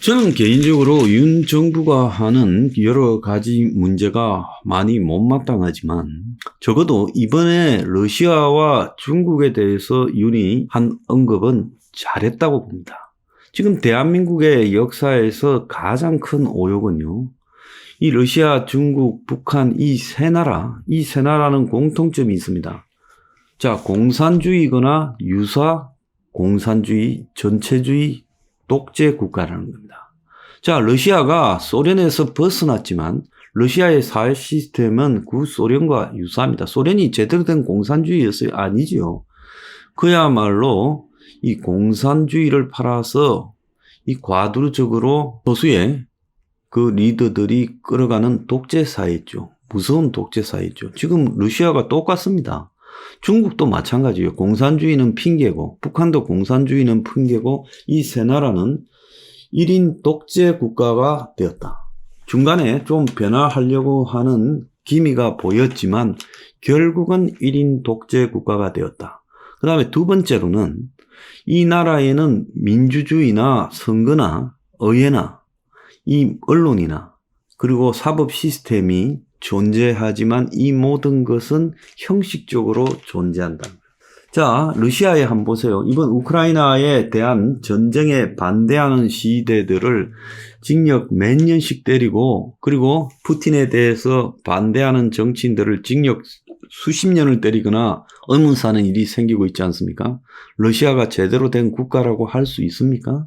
저는 개인적으로 윤 정부가 하는 여러 가지 문제가 많이 못마땅하지만 적어도 이번에 러시아와 중국에 대해서 윤이 한 언급은 잘했다고 봅니다. 지금 대한민국의 역사에서 가장 큰 오역은요, 이 러시아, 중국, 북한 이 세 나라는 공통점이 있습니다. 자, 공산주의거나 유사 공산주의, 전체주의, 독재 국가라는 겁니다. 자, 러시아가 소련에서 벗어났지만 러시아의 사회 시스템은 구소련과 유사합니다. 소련이 제대로 된 공산주의였어요? 아니지요. 그야말로 이 공산주의를 팔아서 이 과도적으로 소수의 그 리더들이 끌어가는 독재 사회죠. 무서운 독재 사회죠. 지금 러시아가 똑같습니다. 중국도 마찬가지예요. 공산주의는 핑계고 북한도 공산주의는 핑계고 이 세 나라는 1인 독재 국가가 되었다. 중간에 좀 변화하려고 하는 기미가 보였지만 결국은 1인 독재 국가가 되었다. 그 다음에 두 번째로는 이 나라에는 민주주의나 선거나 의회나 이 언론이나 그리고 사법 시스템이 존재하지만 이 모든 것은 형식적으로 존재한다. 자, 러시아에 한번 보세요. 이번 우크라이나에 대한 전쟁에 반대하는 시위대들을 징역 몇 년씩 때리고, 그리고 푸틴에 대해서 반대하는 정치인들을 징역 수십 년을 때리거나 의문사는 일이 생기고 있지 않습니까? 러시아가 제대로 된 국가라고 할 수 있습니까?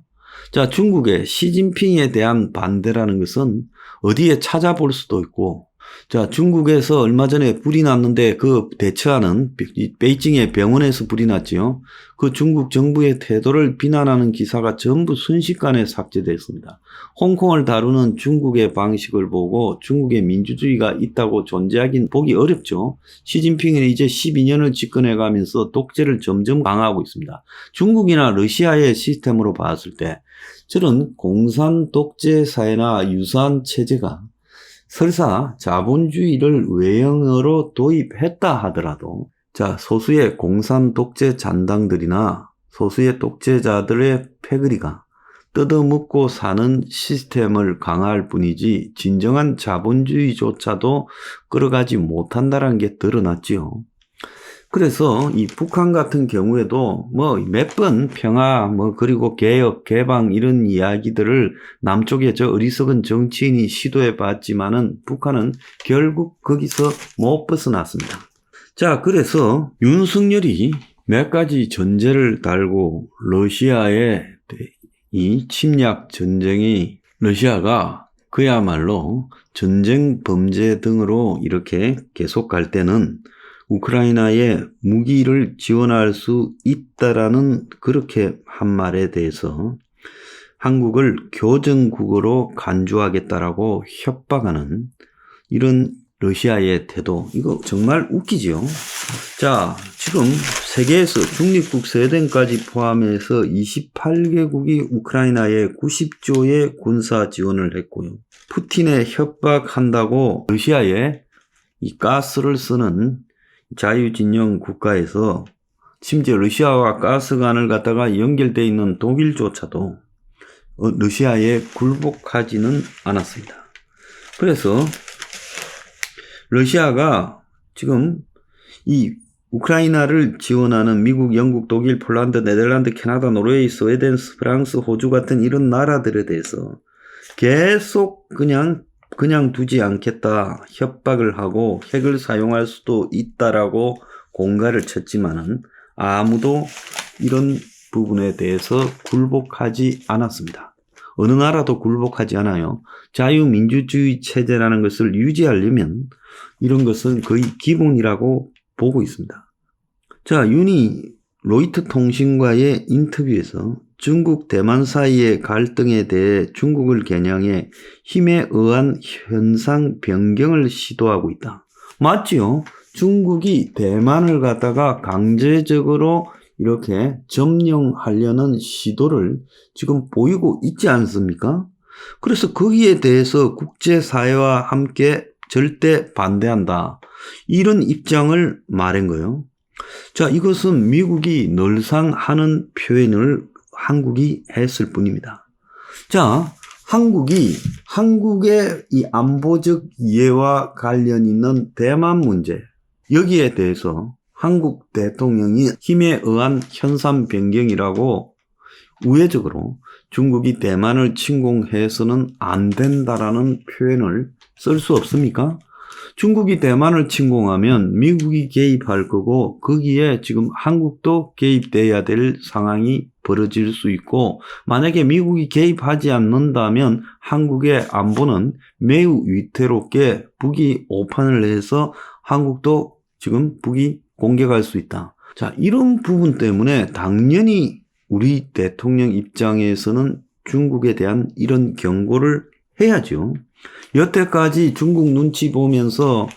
자, 중국의 시진핑에 대한 반대라는 것은 어디에 찾아볼 수도 있고, 자, 중국에서 얼마 전에 불이 났는데 그 대처하는 베이징의 병원에서 불이 났지요. 그 중국 정부의 태도를 비난하는 기사가 전부 순식간에 삭제됐습니다. 홍콩을 다루는 중국의 방식을 보고 중국의 민주주의가 있다고 존재하긴 보기 어렵죠. 시진핑은 이제 12년을 집권해가면서 독재를 점점 강화하고 있습니다. 중국이나 러시아의 시스템으로 봤을 때 저는 공산 독재 사회나 유사한 체제가 설사 자본주의를 외형으로 도입했다 하더라도 자, 소수의 공산 독재 잔당들이나 소수의 독재자들의 패거리가 뜯어먹고 사는 시스템을 강화할 뿐이지 진정한 자본주의조차도 끌어가지 못한다는 게 드러났지요. 그래서 이 북한 같은 경우에도 뭐 몇 번 평화 그리고 개혁 개방 이런 이야기들을 남쪽의 저 어리석은 정치인이 시도해 봤지만은 북한은 결국 거기서 못 벗어났습니다. 자, 그래서 윤석열이 몇 가지 전제를 달고 러시아의 이 침략 전쟁이 러시아가 그야말로 전쟁 범죄 등으로 이렇게 계속 갈 때는 우크라이나에 무기를 지원할 수 있다라는 그렇게 한 말에 대해서 한국을 교전국으로 간주하겠다라고 협박하는 이런 러시아의 태도, 이거 정말 웃기죠. 자, 지금 세계에서 중립국 스웨덴까지 포함해서 28개국이 우크라이나에 90조의 군사 지원을 했고요. 푸틴에 협박한다고 러시아에 이 가스를 쓰는 자유진영 국가에서 심지어 러시아와 가스관을 갖다가 연결되어 있는 독일조차도 러시아에 굴복하지는 않았습니다. 그래서 러시아가 지금 이 우크라이나를 지원하는 미국, 영국, 독일, 폴란드, 네덜란드, 캐나다, 노르웨이, 스웨덴, 프랑스, 호주 같은 이런 나라들에 대해서 계속 그냥 두지 않겠다 협박을 하고 핵을 사용할 수도 있다라고 공갈을 쳤지만은 아무도 이런 부분에 대해서 굴복하지 않았습니다. 어느 나라도 굴복하지 않아요. 자유민주주의 체제라는 것을 유지하려면 이런 것은 거의 기본이라고 보고 있습니다. 자, 윤이 로이터 통신과의 인터뷰에서 중국, 대만 사이의 갈등에 대해 중국을 겨냥해 힘에 의한 현상 변경을 시도하고 있다. 맞지요? 중국이 대만을 갖다가 강제적으로 이렇게 점령하려는 시도를 지금 보이고 있지 않습니까? 그래서 거기에 대해서 국제사회와 함께 절대 반대한다. 이런 입장을 말한 거예요. 자, 이것은 미국이 늘상 하는 표현을 한국이 했을 뿐입니다. 자, 한국의 이 안보적 이해와 관련 있는 대만 문제, 여기에 대해서 한국 대통령이 힘에 의한 현상 변경이라고 우회적으로 중국이 대만을 침공해서는 안 된다라는 표현을 쓸 수 없습니까? 중국이 대만을 침공하면 미국이 개입할 거고 거기에 지금 한국도 개입돼야 될 상황이 벌어질 수 있고, 만약에 미국이 개입하지 않는다면 한국의 안보는 매우 위태롭게 북이 오판을 해서 한국도 지금 북이 공격할 수 있다. 자, 이런 부분 때문에 당연히 우리 대통령 입장에서는 중국에 대한 이런 경고를 해야죠. 여태까지 중국 눈치 보면서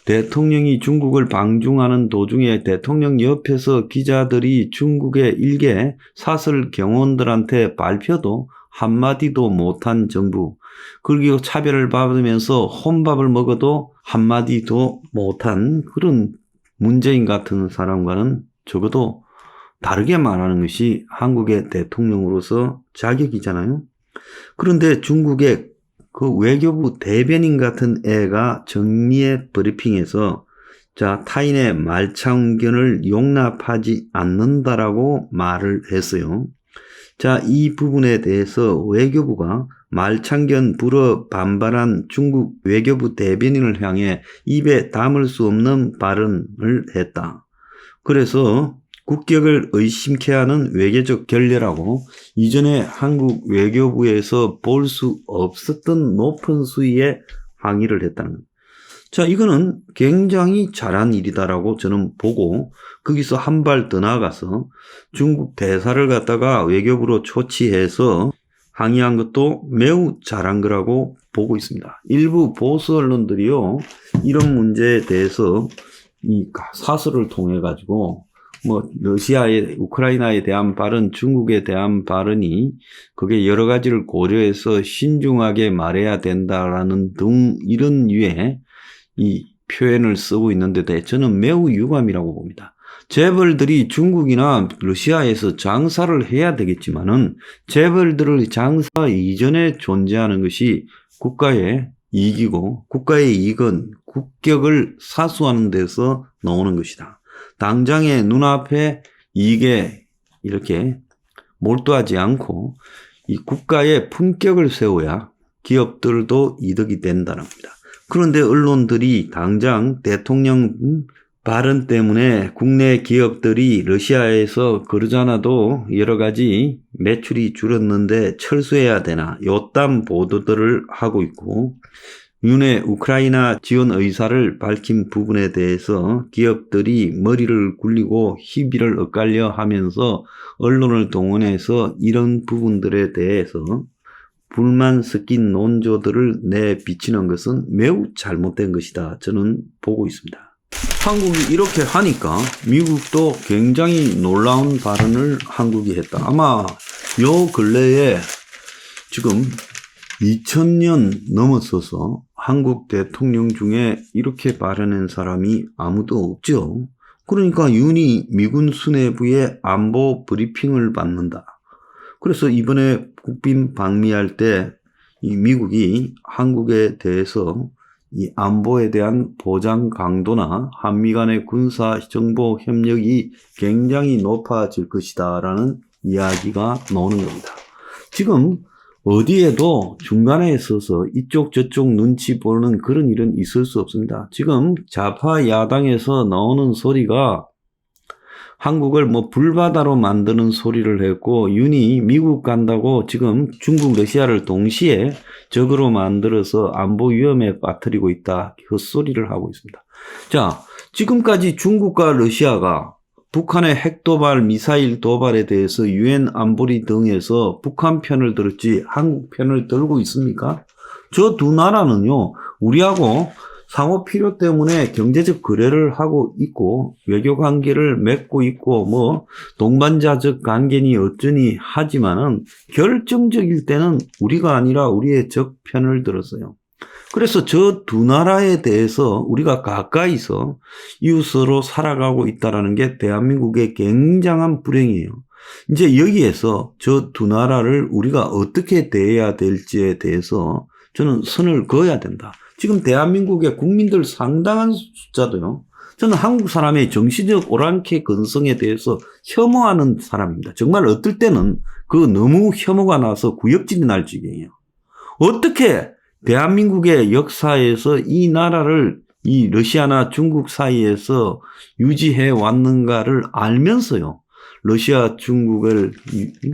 대통령이 중국을 방중하는 도중에 대통령 옆에서 기자들이 중국의 일개 사설 경호원들한테 발표도 한마디도 못한 정부, 그리고 차별을 받으면서 혼밥을 먹어도 한마디도 못한 그런 문재인 같은 사람과는 적어도 다르게 말하는 것이 한국의 대통령으로서 자격이잖아요. 그런데 중국의 그 외교부 대변인 같은 애가 정리의 브리핑에서 자, 타인의 말창견을 용납하지 않는다라고 말을 했어요. 자, 이 부분에 대해서 외교부가 말창견 불어 반발한 중국 외교부 대변인을 향해 입에 담을 수 없는 발언을 했다. 그래서 국격을 의심케 하는 외교적 결례라고 이전에 한국 외교부에서 볼 수 없었던 높은 수위의 항의를 했다는 겁니다. 자, 이거는 굉장히 잘한 일이다라고 저는 보고, 거기서 한 발 더 나아가서 중국 대사를 갖다가 외교부로 초치해서 항의한 것도 매우 잘한 거라고 보고 있습니다. 일부 보수 언론들이요, 이런 문제에 대해서 이 사설을 통해 가지고 러시아의 우크라이나에 대한 발언, 중국에 대한 발언이 그게 여러 가지를 고려해서 신중하게 말해야 된다라는 등 이런 류의 이 표현을 쓰고 있는데 저는 매우 유감이라고 봅니다. 재벌들이 중국이나 러시아에서 장사를 해야 되겠지만은 재벌들의 장사 이전에 존재하는 것이 국가의 이익이고, 국가의 이익은 국격을 사수하는 데서 나오는 것이다. 당장의 눈앞에 이익에 이렇게 몰두하지 않고 이 국가의 품격을 세워야 기업들도 이득이 된다는 겁니다. 그런데 언론들이 당장 대통령 발언 때문에 국내 기업들이 러시아에서 그러잖아도 여러 가지 매출이 줄었는데 철수해야 되나 요딴 보도들을 하고 있고, 윤의 우크라이나 지원 의사를 밝힌 부분에 대해서 기업들이 머리를 굴리고 희비를 엇갈려 하면서 언론을 동원해서 이런 부분들에 대해서 불만 섞인 논조들을 내비치는 것은 매우 잘못된 것이다, 저는 보고 있습니다. 한국이 이렇게 하니까 미국도 굉장히 놀라운 발언을 한국이 했다. 아마 요 근래에 지금 2000년 넘었어서 한국 대통령 중에 이렇게 발언한 사람이 아무도 없죠. 그러니까 윤이 미군 수뇌부의 안보 브리핑을 받는다. 그래서 이번에 국빈 방미할 때 이 미국이 한국에 대해서 이 안보에 대한 보장 강도나 한미 간의 군사 정보 협력이 굉장히 높아질 것이다라는 이야기가 나오는 겁니다. 지금 어디에도 중간에 서서 이쪽 저쪽 눈치 보는 그런 일은 있을 수 없습니다. 지금 좌파 야당에서 나오는 소리가 한국을 불바다로 만드는 소리를 했고, 윤이 미국 간다고 지금 중국, 러시아를 동시에 적으로 만들어서 안보 위험에 빠뜨리고 있다, 헛소리를 하고 있습니다. 자, 지금까지 중국과 러시아가 북한의 핵도발, 미사일 도발에 대해서 유엔 안보리 등에서 북한 편을 들었지 한국 편을 들고 있습니까? 저 두 나라는요, 우리하고 상호 필요 때문에 경제적 거래를 하고 있고 외교 관계를 맺고 있고 동반자적 관계니 어쩌니 하지만은 결정적일 때는 우리가 아니라 우리의 적 편을 들었어요. 그래서 저 두 나라에 대해서 우리가 가까이서 이웃으로 살아가고 있다는 게 대한민국의 굉장한 불행이에요. 이제 여기에서 저 두 나라를 우리가 어떻게 대해야 될지에 대해서 저는 선을 그어야 된다. 지금 대한민국의 국민들 상당한 숫자도요. 저는 한국 사람의 정치적 오랑캐 근성에 대해서 혐오하는 사람입니다. 정말 어떨 때는 그 너무 혐오가 나서 구역질이 날 지경이에요. 어떻게 대한민국의 역사에서 이 나라를 이 러시아나 중국 사이에서 유지해 왔는가를 알면서요. 러시아, 중국을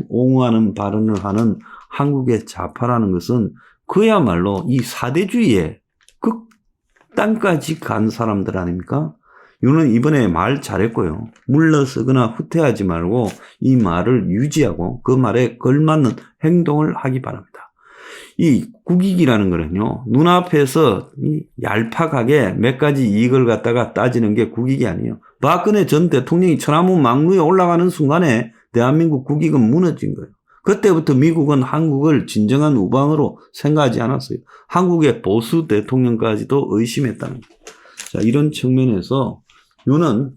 옹호하는 발언을 하는 한국의 좌파라는 것은 그야말로 이 사대주의의 극단까지 간 사람들 아닙니까? 이거는 이번에 말 잘했고요. 물러서거나 후퇴하지 말고 이 말을 유지하고 그 말에 걸맞는 행동을 하기 바랍니다. 이 국익이라는 거는요, 눈앞에서 얄팍하게 몇 가지 이익을 갖다가 따지는 게 국익이 아니에요. 박근혜 전 대통령이 천안문 막루에 올라가는 순간에 대한민국 국익은 무너진 거예요. 그때부터 미국은 한국을 진정한 우방으로 생각하지 않았어요. 한국의 보수 대통령까지도 의심했다는 거예요. 자, 이런 측면에서 이거는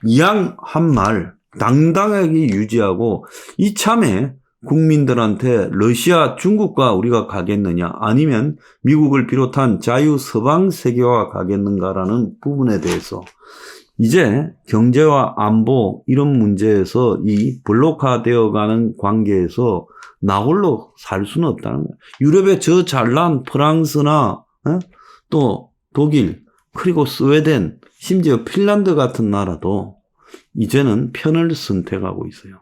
이양 한 말 당당하게 유지하고 이참에 국민들한테 러시아, 중국과 우리가 가겠느냐 아니면 미국을 비롯한 자유 서방 세계와 가겠는가라는 부분에 대해서 이제 경제와 안보 이런 문제에서 이 블록화되어가는 관계에서 나홀로 살 수는 없다는 거예요. 유럽의 저 잘난 프랑스나 또 독일 그리고 스웨덴 심지어 핀란드 같은 나라도 이제는 편을 선택하고 있어요.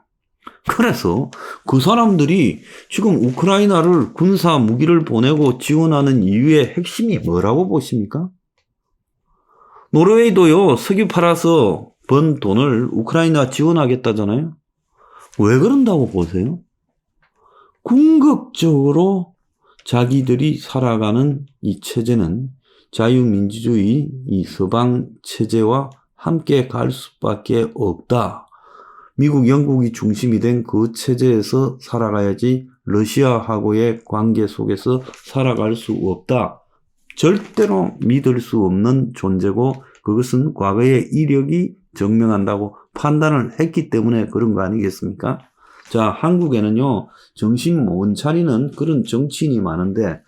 그래서 그 사람들이 지금 우크라이나를 군사 무기를 보내고 지원하는 이유의 핵심이 뭐라고 보십니까? 노르웨이도요, 석유 팔아서 번 돈을 우크라이나 지원하겠다잖아요. 왜 그런다고 보세요? 궁극적으로 자기들이 살아가는 이 체제는 자유민주주의 이 서방 체제와 함께 갈 수밖에 없다. 미국, 영국이 중심이 된 그 체제에서 살아가야지 러시아하고의 관계 속에서 살아갈 수 없다. 절대로 믿을 수 없는 존재고 그것은 과거의 이력이 증명한다고 판단을 했기 때문에 그런 거 아니겠습니까? 자, 한국에는요, 정신 못 차리는 그런 정치인이 많은데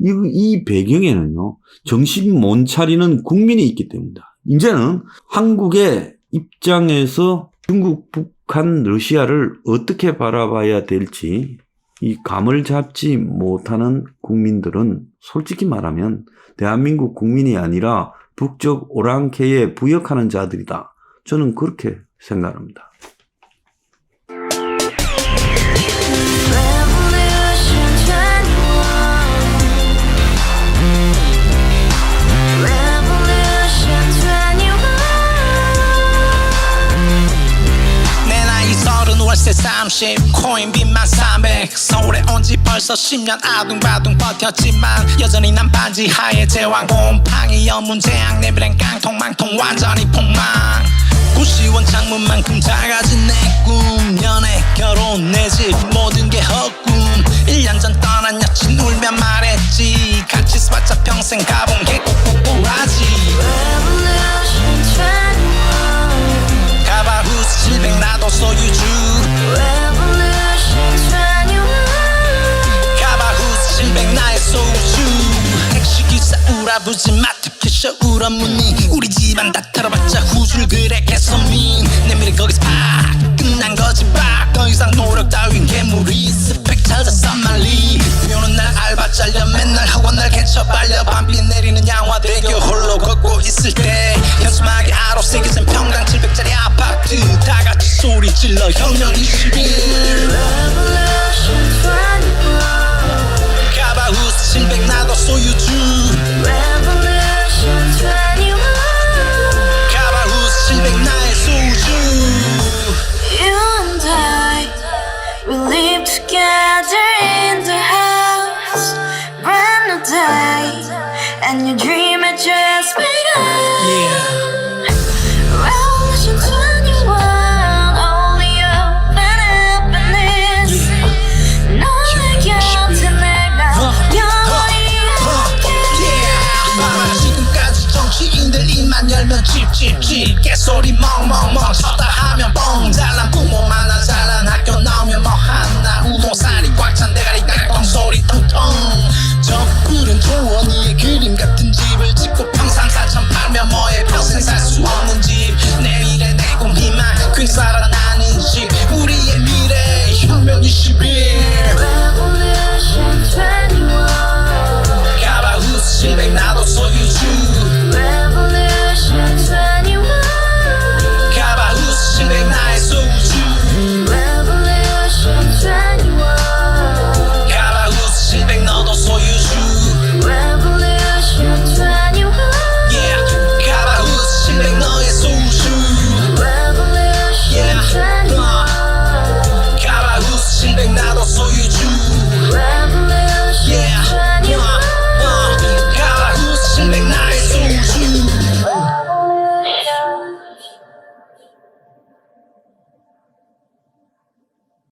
이 배경에는요, 정신 못 차리는 국민이 있기 때문이다. 이제는 한국의 입장에서 중국, 북한, 러시아를 어떻게 바라봐야 될지 이 감을 잡지 못하는 국민들은 솔직히 말하면 대한민국 국민이 아니라 북적 오랑캐에 부역하는 자들이다. 저는 그렇게 생각합니다. 월세 30 코인빚만 300 서울에 온 지 벌써 10년 아둥바둥 버텼지만 여전히 난 반지 하에 제왕 곰팡이 연문제약 내비랑 깡통망통 완전히 폭망 90원 창문만큼 작아진 내 꿈 연애 결혼 내 집 모든 게 헛꿈 1년 전 떠난 여친 울며 말했지 같이 써봤자 평생 가본 게 꼭꼭꼭하지 가바후스 700 나도 소유주 가바후스 700 나의 소유주 택시기사 우라부지 마트캐셔 울어문이 우리 집안 다 털어봤자 후줄 그래 개소민 내밀이 거기서 팍 끝난 거지 팍 더 이상 노력 따윈 괴물이 스펙 찾아서 말리 비오는 날 알바 잘려 맨날 학원 날 개쳐 빨려 밤비 내리는 양화대교 홀로 걷고 있을 때 현수막에 아로 새겨진 평당 700짜리 아파트 다같이 소리 질러 혁명 21 가바후스 700 나도 소유주 가바후스 700 나의 소유주 You and I, we live together in the house, brand new day, and your dream had just begun. Yeah. Revolution 21, only open up and 열면 찝찝찝 깨소리 멍멍멍 쳤다 하면 뻥 잘난 부모 만나 잘난 학교 나오면 뭐 하나 우동살이 꽉 찬 대가리 깍꿍 소리 텅텅 저 푸른 초원위에 그림 같은 집을 짓고 평생